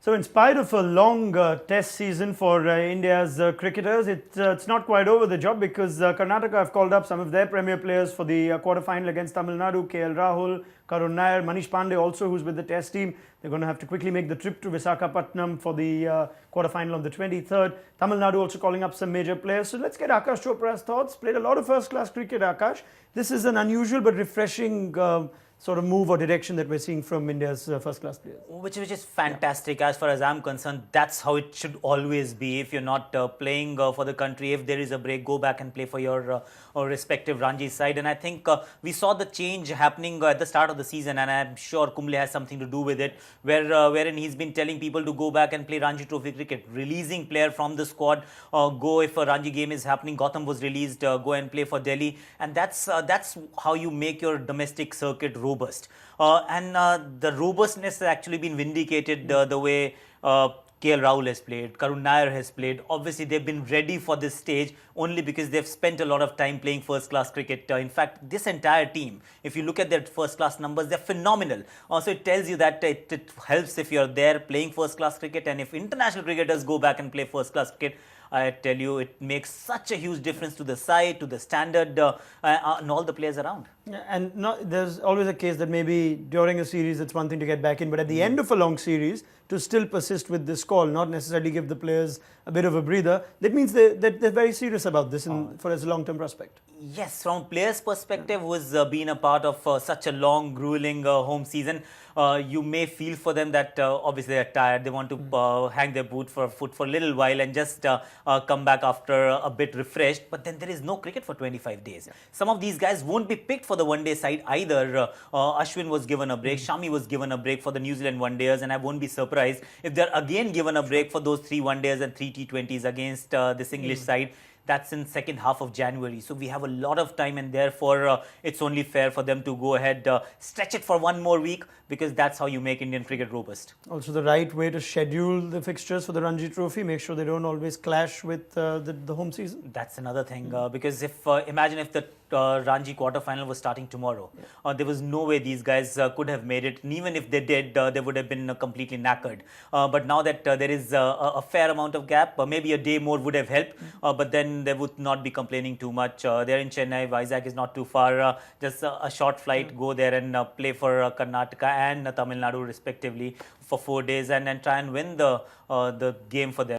So in spite of a long test season for India's cricketers, it's not quite over the job because Karnataka have called up some of their premier players for the quarter-final against Tamil Nadu. KL Rahul, Karun Nair, Manish Pandey also, who's with the test team. They're going to have to quickly make the trip to Visakhapatnam for the quarter-final on the 23rd. Tamil Nadu also calling up some major players. So let's get Akash Chopra's thoughts. Played a lot of first-class cricket, Akash. This is an unusual but refreshing sort of move or direction that we're seeing from India's first-class players. Which is fantastic. As far as I'm concerned, that's how it should always be. If you're not playing for the country, if there is a break, go back and play for your respective Ranji side. And I think we saw the change happening at the start of the season, and I'm sure Kumble has something to do with it, wherein he's been telling people to go back and play Ranji Trophy cricket, releasing player from the squad, go if a Ranji game is happening. Gautam was released, go and play for Delhi, and that's how you make your domestic circuit robust. The robustness has actually been vindicated the way KL Rahul has played, Karun Nair has played. Obviously, they've been ready for this stage only because they've spent a lot of time playing first-class cricket. In fact, this entire team, if you look at their first-class numbers, they're phenomenal. Also, it tells you that it helps if you're there playing first-class cricket, and if international cricketers go back and play first-class cricket, I tell you, it makes such a huge difference to the side, to the standard, and all the players around. Yeah, and there's always a case that maybe during a series it's one thing to get back in, but at the end of a long series, to still persist with this call, not necessarily give the players a bit of a breather, that means that they're very serious about this for as a long-term prospect. Yes, from players' perspective, who's been a part of such a long, grueling home season, you may feel for them that obviously they're tired. They want to hang their foot for a little while and just come back after a bit refreshed. But then there is no cricket for 25 days. Some of these guys won't be picked for the one-day side either. Ashwin was given a break. Shami was given a break for the New Zealand one-dayers, and I won't be surprised if they're again given a break for those 3 one-days and 3 T20s against this English side. That's in second half of January. So we have a lot of time, and therefore it's only fair for them to go ahead, stretch it for one more week, because that's how you make Indian cricket robust. Also the right way to schedule the fixtures for the Ranji Trophy, make sure they don't always clash with the home season. That's another thing, because if imagine if the Ranji quarter-final was starting tomorrow. There was no way these guys could have made it, and even if they did, they would have been completely knackered. But now that there is a fair amount of gap, maybe a day more would have helped, but then they would not be complaining too much. They're in Chennai, Vizag is not too far, just a short flight, go there and play for Karnataka and Tamil Nadu respectively for 4 days, and try and win the game for them.